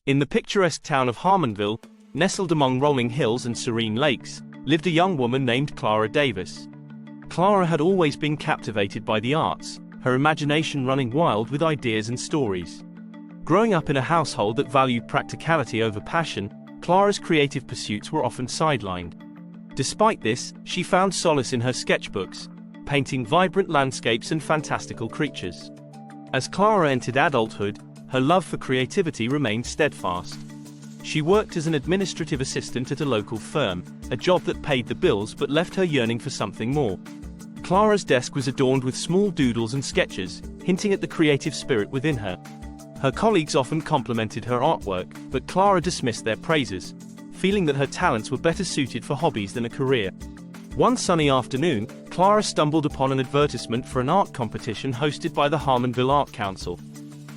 In the picturesque town of Harmonville, nestled among rolling hills and serene lakes, lived a young woman named Clara Davis. Clara had always been captivated by the arts, her imagination running wild with ideas and stories. Growing up in a household that valued practicality over passion, Clara's creative pursuits were often sidelined. Despite this, she found solace in her sketchbooks, painting vibrant landscapes and fantastical creatures. As Clara entered adulthood, her love for creativity remained steadfast. She worked as an administrative assistant at a local firm, a job that paid the bills but left her yearning for something more. Clara's desk was adorned with small doodles and sketches, hinting at the creative spirit within her. Her colleagues often complimented her artwork, but Clara dismissed their praises, feeling that her talents were better suited for hobbies than a career. One sunny afternoon, Clara stumbled upon an advertisement for an art competition hosted by the Harmonville Art Council.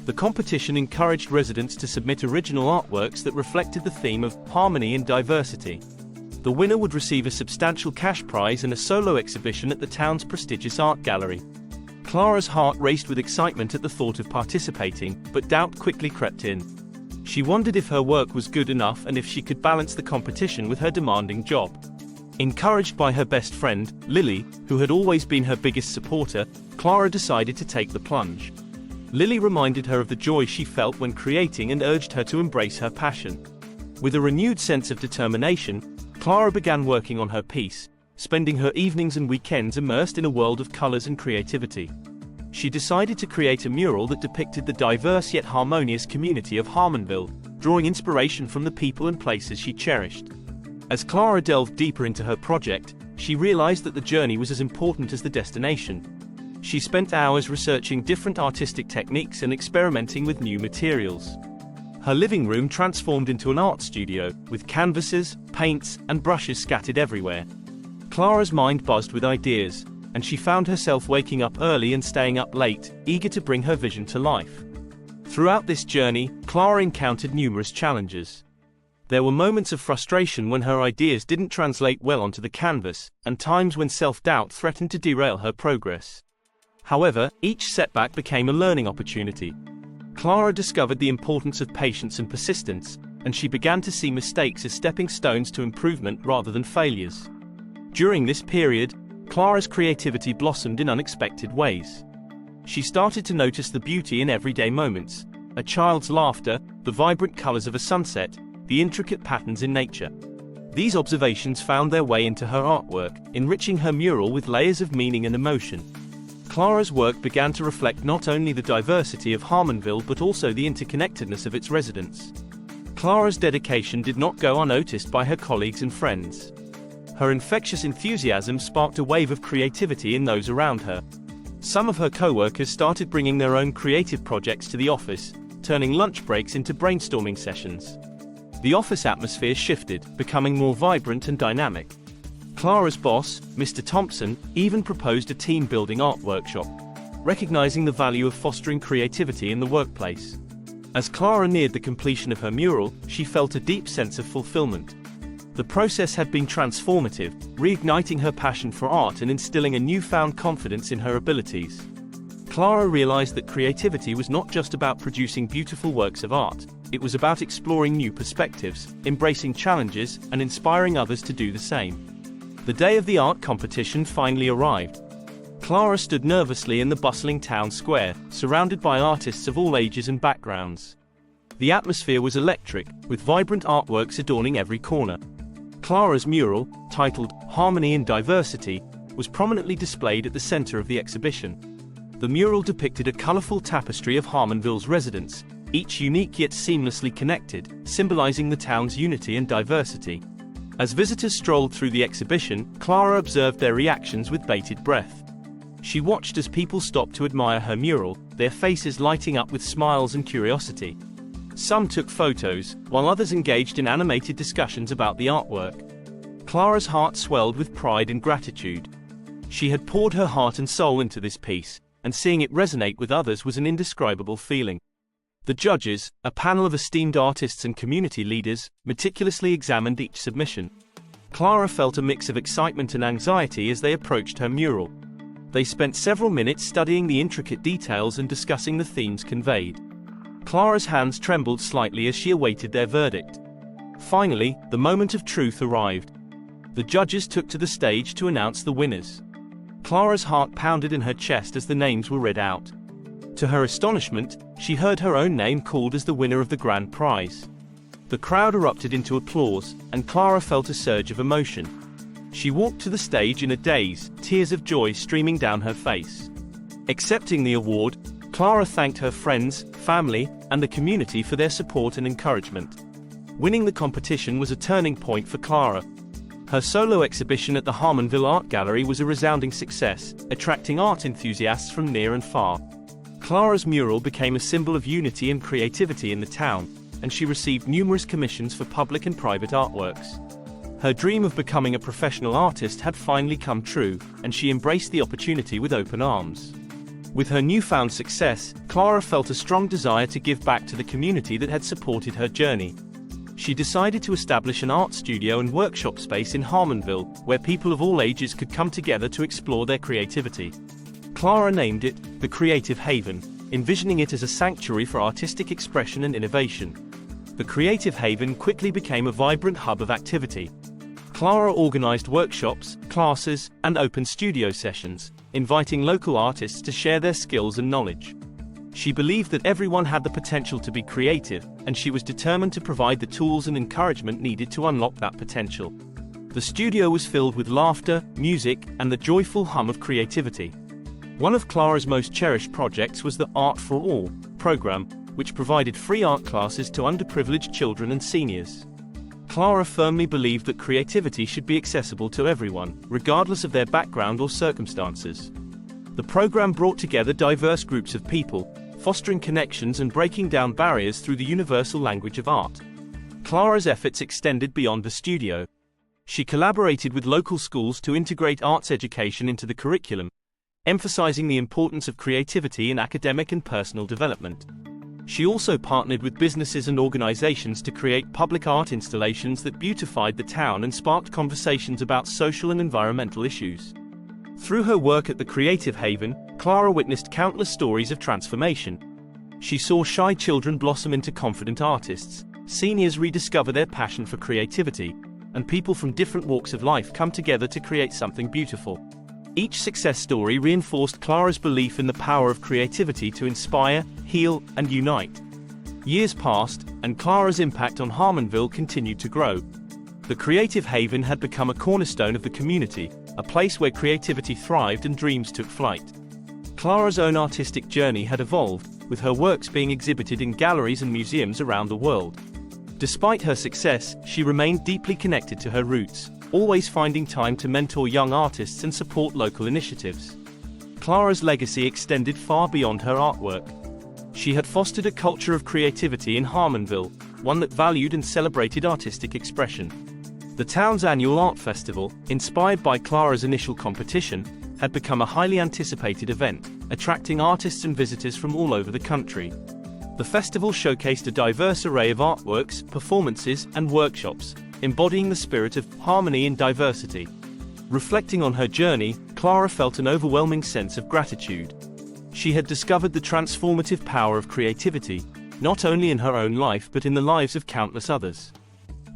The competition encouraged residents to submit original artworks that reflected the theme of harmony and diversity. The winner would receive a substantial cash prize and a solo exhibition at the town's prestigious art gallery. Clara's heart raced with excitement at the thought of participating, but doubt quickly crept in. She wondered if her work was good enough and if she could balance the competition with her demanding job. Encouraged by her best friend, Lily, who had always been her biggest supporter, Clara decided to take the plunge. Lily reminded her of the joy she felt when creating and urged her to embrace her passion. With a renewed sense of determination, Clara began working on her piece, spending her evenings and weekends immersed in a world of colors and creativity. She decided to create a mural that depicted the diverse yet harmonious community of Harmonville, drawing inspiration from the people and places she cherished. As Clara delved deeper into her project, she realized that the journey was as important as the destination. She spent hours researching different artistic techniques and experimenting with new materials. Her living room transformed into an art studio, with canvases, paints, and brushes scattered everywhere. Clara's mind buzzed with ideas, and she found herself waking up early and staying up late, eager to bring her vision to life. Throughout this journey, Clara encountered numerous challenges. There were moments of frustration when her ideas didn't translate well onto the canvas, and times when self-doubt threatened to derail her progress. However, each setback became a learning opportunity. Clara discovered the importance of patience and persistence, and she began to see mistakes as stepping stones to improvement rather than failures. During this period, Clara's creativity blossomed in unexpected ways. She started to notice the beauty in everyday moments: a child's laughter, the vibrant colors of a sunset, the intricate patterns in nature. These observations found their way into her artwork, enriching her mural with layers of meaning and emotion. Clara's work began to reflect not only the diversity of Harmonville but also the interconnectedness of its residents. Clara's dedication did not go unnoticed by her colleagues and friends. Her infectious enthusiasm sparked a wave of creativity in those around her. Some of her co-workers started bringing their own creative projects to the office, turning lunch breaks into brainstorming sessions. The office atmosphere shifted, becoming more vibrant and dynamic. Clara's boss, Mr. Thompson, even proposed a team-building art workshop, recognizing the value of fostering creativity in the workplace. As Clara neared the completion of her mural, she felt a deep sense of fulfillment. The process had been transformative, reigniting her passion for art and instilling a newfound confidence in her abilities. Clara realized that creativity was not just about producing beautiful works of art, it was about exploring new perspectives, embracing challenges, and inspiring others to do the same. The day of the art competition finally arrived. Clara stood nervously in the bustling town square, surrounded by artists of all ages and backgrounds. The atmosphere was electric, with vibrant artworks adorning every corner. Clara's mural, titled Harmony and Diversity, was prominently displayed at the center of the exhibition. The mural depicted a colorful tapestry of Harmonville's residents, each unique yet seamlessly connected, symbolizing the town's unity and diversity. As visitors strolled through the exhibition, Clara observed their reactions with bated breath. She watched as people stopped to admire her mural, their faces lighting up with smiles and curiosity. Some took photos, while others engaged in animated discussions about the artwork. Clara's heart swelled with pride and gratitude. She had poured her heart and soul into this piece, and seeing it resonate with others was an indescribable feeling. The judges, a panel of esteemed artists and community leaders, meticulously examined each submission. Clara felt a mix of excitement and anxiety as they approached her mural. They spent several minutes studying the intricate details and discussing the themes conveyed. Clara's hands trembled slightly as she awaited their verdict. Finally, the moment of truth arrived. The judges took to the stage to announce the winners. Clara's heart pounded in her chest as the names were read out. To her astonishment, she heard her own name called as the winner of the grand prize. The crowd erupted into applause, and Clara felt a surge of emotion. She walked to the stage in a daze, tears of joy streaming down her face. Accepting the award, Clara thanked her friends, family, and the community for their support and encouragement. Winning the competition was a turning point for Clara. Her solo exhibition at the Harmonville Art Gallery was a resounding success, attracting art enthusiasts from near and far. Clara's mural became a symbol of unity and creativity in the town, and she received numerous commissions for public and private artworks. Her dream of becoming a professional artist had finally come true, and she embraced the opportunity with open arms. With her newfound success, Clara felt a strong desire to give back to the community that had supported her journey. She decided to establish an art studio and workshop space in Harmonville, where people of all ages could come together to explore their creativity. Clara named it the Creative Haven, envisioning it as a sanctuary for artistic expression and innovation. The Creative Haven quickly became a vibrant hub of activity. Clara organized workshops, classes, and open studio sessions, inviting local artists to share their skills and knowledge. She believed that everyone had the potential to be creative, and she was determined to provide the tools and encouragement needed to unlock that potential. The studio was filled with laughter, music, and the joyful hum of creativity. One of Clara's most cherished projects was the Art for All program, which provided free art classes to underprivileged children and seniors. Clara firmly believed that creativity should be accessible to everyone, regardless of their background or circumstances. The program brought together diverse groups of people, fostering connections and breaking down barriers through the universal language of art. Clara's efforts extended beyond the studio. She collaborated with local schools to integrate arts education into the curriculum, emphasizing the importance of creativity in academic and personal development. She also partnered with businesses and organizations to create public art installations that beautified the town and sparked conversations about social and environmental issues. Through her work at the Creative Haven, Clara witnessed countless stories of transformation. She saw shy children blossom into confident artists, seniors rediscover their passion for creativity, and people from different walks of life come together to create something beautiful. Each success story reinforced Clara's belief in the power of creativity to inspire, heal, and unite. Years passed, and Clara's impact on Harmonville continued to grow. The Creative Haven had become a cornerstone of the community, a place where creativity thrived and dreams took flight. Clara's own artistic journey had evolved, with her works being exhibited in galleries and museums around the world. Despite her success, she remained deeply connected to her roots, always finding time to mentor young artists and support local initiatives. Clara's legacy extended far beyond her artwork. She had fostered a culture of creativity in Harmonville, one that valued and celebrated artistic expression. The town's annual art festival, inspired by Clara's initial competition, had become a highly anticipated event, attracting artists and visitors from all over the country. The festival showcased a diverse array of artworks, performances, and workshops, embodying the spirit of harmony and diversity. Reflecting on her journey, Clara felt an overwhelming sense of gratitude. She had discovered the transformative power of creativity, not only in her own life but in the lives of countless others.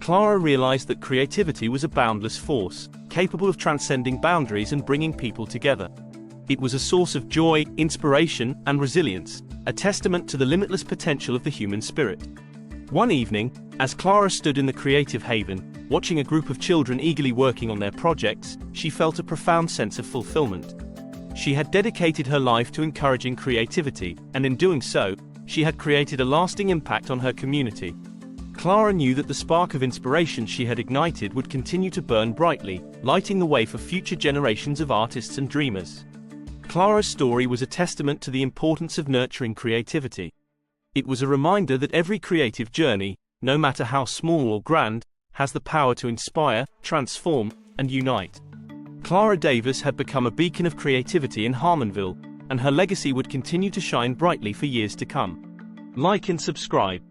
Clara realized that creativity was a boundless force, capable of transcending boundaries and bringing people together. It was a source of joy, inspiration, and resilience, a testament to the limitless potential of the human spirit. One evening, as Clara stood in the Creative Haven, watching a group of children eagerly working on their projects, she felt a profound sense of fulfillment. She had dedicated her life to encouraging creativity, and in doing so, she had created a lasting impact on her community. Clara knew that the spark of inspiration she had ignited would continue to burn brightly, lighting the way for future generations of artists and dreamers. Clara's story was a testament to the importance of nurturing creativity. It was a reminder that every creative journey, no matter how small or grand, has the power to inspire, transform, and unite. Clara Davis had become a beacon of creativity in Harmonville, and her legacy would continue to shine brightly for years to come. Like and subscribe.